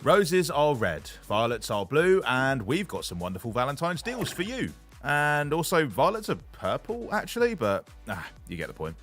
Roses are red, violets are blue, and we've got some wonderful Valentine's deals for you. And also, violets are purple, actually, but you get the point.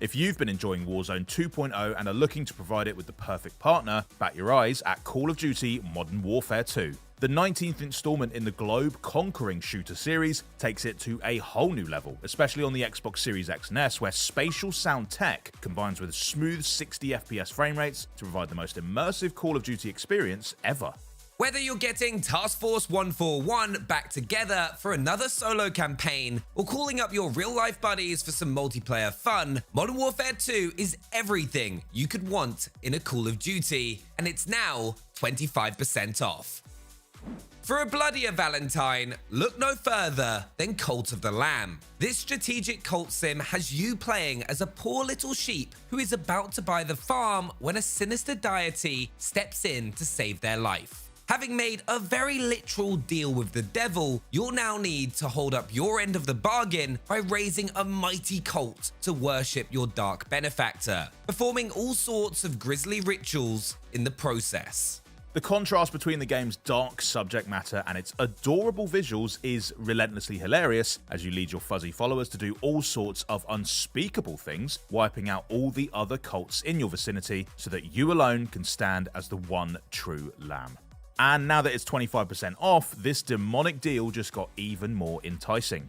If you've been enjoying Warzone 2.0 and are looking to provide it with the perfect partner, bat your eyes at Call of Duty Modern Warfare 2. The 19th installment in the globe-conquering shooter series takes it to a whole new level, especially on the Xbox Series X and S, where spatial sound tech combines with smooth 60 FPS frame rates to provide the most immersive Call of Duty experience ever. Whether you're getting Task Force 141 back together for another solo campaign, or calling up your real-life buddies for some multiplayer fun, Modern Warfare 2 is everything you could want in a Call of Duty, and it's now 25% off. For a bloodier Valentine, look no further than Cult of the Lamb. This strategic cult sim has you playing as a poor little sheep who is about to buy the farm when a sinister deity steps in to save their life. Having made a very literal deal with the devil, you'll now need to hold up your end of the bargain by raising a mighty cult to worship your dark benefactor, performing all sorts of grisly rituals in the process. The contrast between the game's dark subject matter and its adorable visuals is relentlessly hilarious as you lead your fuzzy followers to do all sorts of unspeakable things, wiping out all the other cults in your vicinity so that you alone can stand as the one true lamb. And now that it's 25% off, this demonic deal just got even more enticing.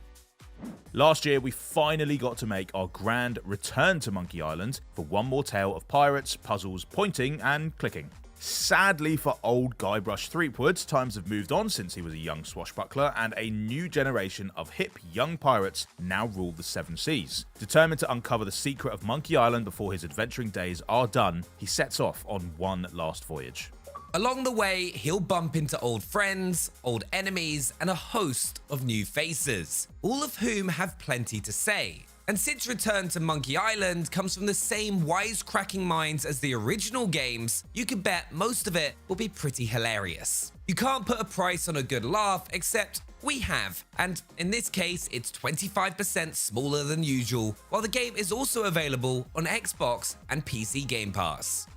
Last year, we finally got to make our grand return to Monkey Island for one more tale of pirates, puzzles, pointing, and clicking. Sadly for old Guybrush Threepwood, times have moved on since he was a young swashbuckler, and a new generation of hip young pirates now rule the Seven Seas. Determined to uncover the secret of Monkey Island before his adventuring days are done, he sets off on one last voyage. Along the way, he'll bump into old friends, old enemies, and a host of new faces, all of whom have plenty to say. And since Return to Monkey Island comes from the same wisecracking minds as the original games, you can bet most of it will be pretty hilarious. You can't put a price on a good laugh, except we have, and in this case it's 25% smaller than usual, while the game is also available on Xbox and PC Game Pass.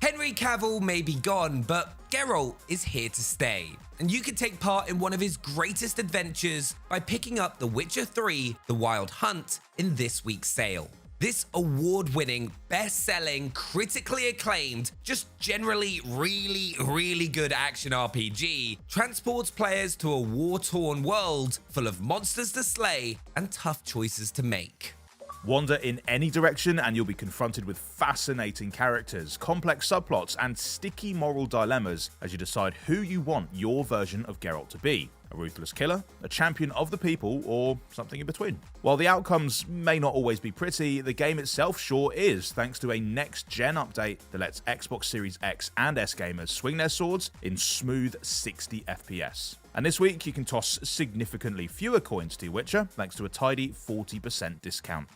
Henry Cavill may be gone, but Geralt is here to stay, and you can take part in one of his greatest adventures by picking up The Witcher 3: The Wild Hunt in this week's sale. This award-winning, best-selling, critically acclaimed, just generally really good action RPG transports players to a war-torn world full of monsters to slay and tough choices to make. Wander in any direction and you'll be confronted with fascinating characters, complex subplots, and sticky moral dilemmas as you decide who you want your version of Geralt to be. A ruthless killer, a champion of the people, or something in between. While the outcomes may not always be pretty, the game itself sure is, thanks to a next-gen update that lets Xbox Series X and S gamers swing their swords in smooth 60 FPS. And this week you can toss significantly fewer coins to your Witcher thanks to a tidy 40% discount.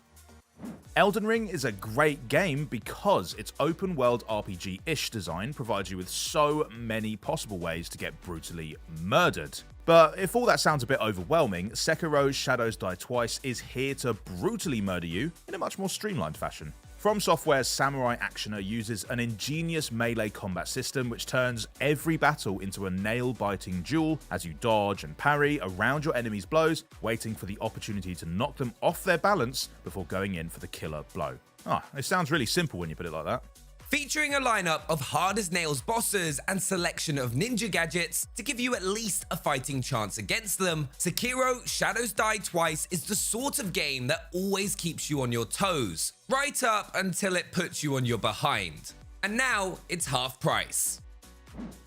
Elden Ring is a great game because its open-world RPG-ish design provides you with so many possible ways to get brutally murdered. But if all that sounds a bit overwhelming, Sekiro Shadows Die Twice is here to brutally murder you in a much more streamlined fashion. From Software's Samurai Actioner uses an ingenious melee combat system which turns every battle into a nail-biting duel as you dodge and parry around your enemies' blows, waiting for the opportunity to knock them off their balance before going in for the killer blow. It sounds really simple when you put it like that. Featuring a lineup of hard-as-nails bosses and selection of ninja gadgets to give you at least a fighting chance against them, Sekiro Shadows Die Twice is the sort of game that always keeps you on your toes, right up until it puts you on your behind. And now it's half price.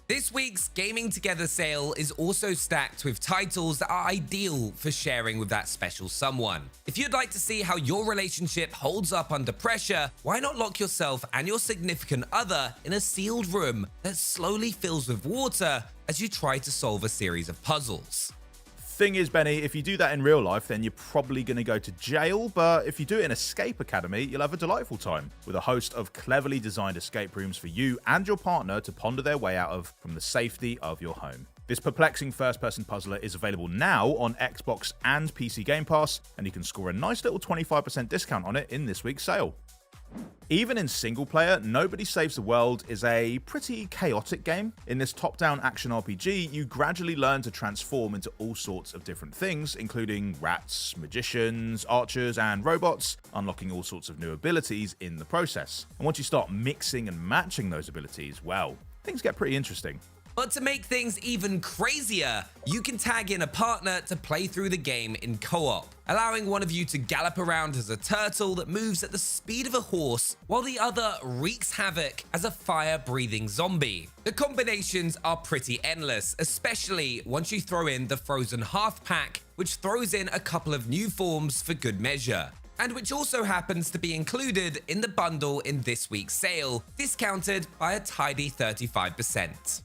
This week's Gaming Together sale is also stacked with titles that are ideal for sharing with that special someone. If you'd like to see how your relationship holds up under pressure, why not lock yourself and your significant other in a sealed room that slowly fills with water as you try to solve a series of puzzles? Thing is, Benny, if you do that in real life, then you're probably going to go to jail, but if you do it in Escape Academy, you'll have a delightful time, with a host of cleverly designed escape rooms for you and your partner to ponder their way out of from the safety of your home. This perplexing first-person puzzler is available now on Xbox and PC Game Pass, and you can score a nice little 25% discount on it in this week's sale. Even in single player, Nobody Saves the World is a pretty chaotic game. In this top-down action RPG, you gradually learn to transform into all sorts of different things, including rats, magicians, archers, and robots, unlocking all sorts of new abilities in the process. And once you start mixing and matching those abilities, well, things get pretty interesting. But to make things even crazier, you can tag in a partner to play through the game in co-op, allowing one of you to gallop around as a turtle that moves at the speed of a horse, while the other wreaks havoc as a fire-breathing zombie. The combinations are pretty endless, especially once you throw in the Frozen Half Pack, which throws in a couple of new forms for good measure, and which also happens to be included in the bundle in this week's sale, discounted by a tidy 35%.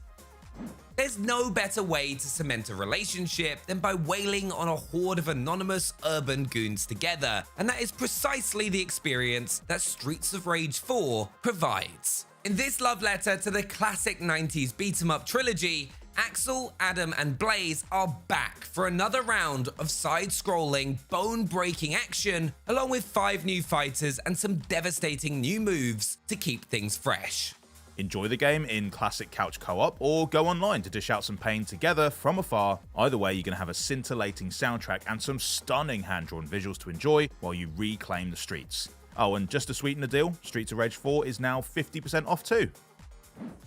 There's no better way to cement a relationship than by wailing on a horde of anonymous urban goons together, and that is precisely the experience that Streets of Rage 4 provides. In this love letter to the classic 90s beat-em-up trilogy, Axel, Adam, and Blaze are back for another round of side-scrolling, bone-breaking action, along with 5 new fighters and some devastating new moves to keep things fresh. Enjoy the game in classic couch co-op, or go online to dish out some pain together from afar. Either way, you're going to have a scintillating soundtrack and some stunning hand-drawn visuals to enjoy while you reclaim the streets. Oh, and just to sweeten the deal, Streets of Rage 4 is now 50% off too.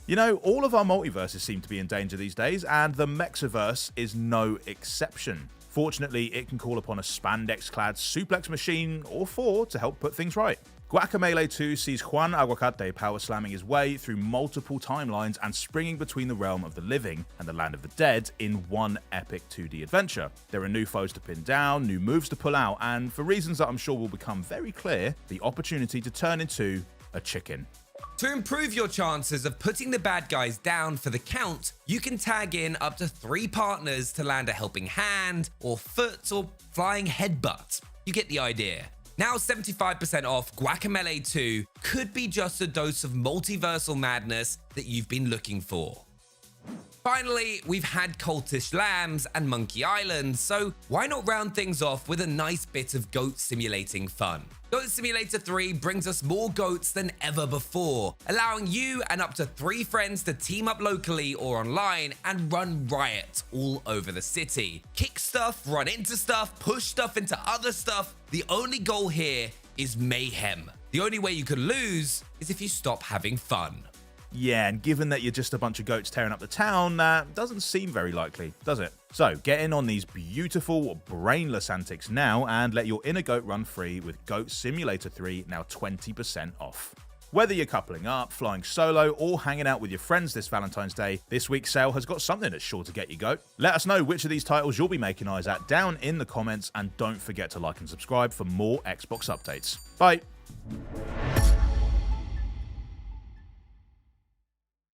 You know, all of our multiverses seem to be in danger these days, and the Mexiverse is no exception. Fortunately, it can call upon a spandex-clad suplex machine or 4 to help put things right. Guacamelee 2 sees Juan Aguacate power slamming his way through multiple timelines and springing between the realm of the living and the land of the dead in one epic 2D adventure. There are new foes to pin down, new moves to pull out, and for reasons that I'm sure will become very clear, the opportunity to turn into a chicken. To improve your chances of putting the bad guys down for the count, you can tag in up to 3 partners to land a helping hand, or foot, or flying headbutt. You get the idea. Now 75% off, Guacamelee 2 could be just a dose of multiversal madness that you've been looking for. Finally, we've had Cultish Lambs and Monkey Island, so why not round things off with a nice bit of goat simulating fun? Goat Simulator 3 brings us more goats than ever before, allowing you and up to 3 friends to team up locally or online and run riot all over the city. Kick stuff, run into stuff, push stuff into other stuff. The only goal here is mayhem. The only way you can lose is if you stop having fun. Yeah, and given that you're just a bunch of goats tearing up the town, that doesn't seem very likely, does it? So get in on these beautiful, brainless antics now and let your inner goat run free with Goat Simulator 3 now 20% off. Whether you're coupling up, flying solo, or hanging out with your friends this Valentine's Day, this week's sale has got something that's sure to get you goat. Let us know which of these titles you'll be making eyes at down in the comments, and don't forget to like and subscribe for more Xbox updates. Bye!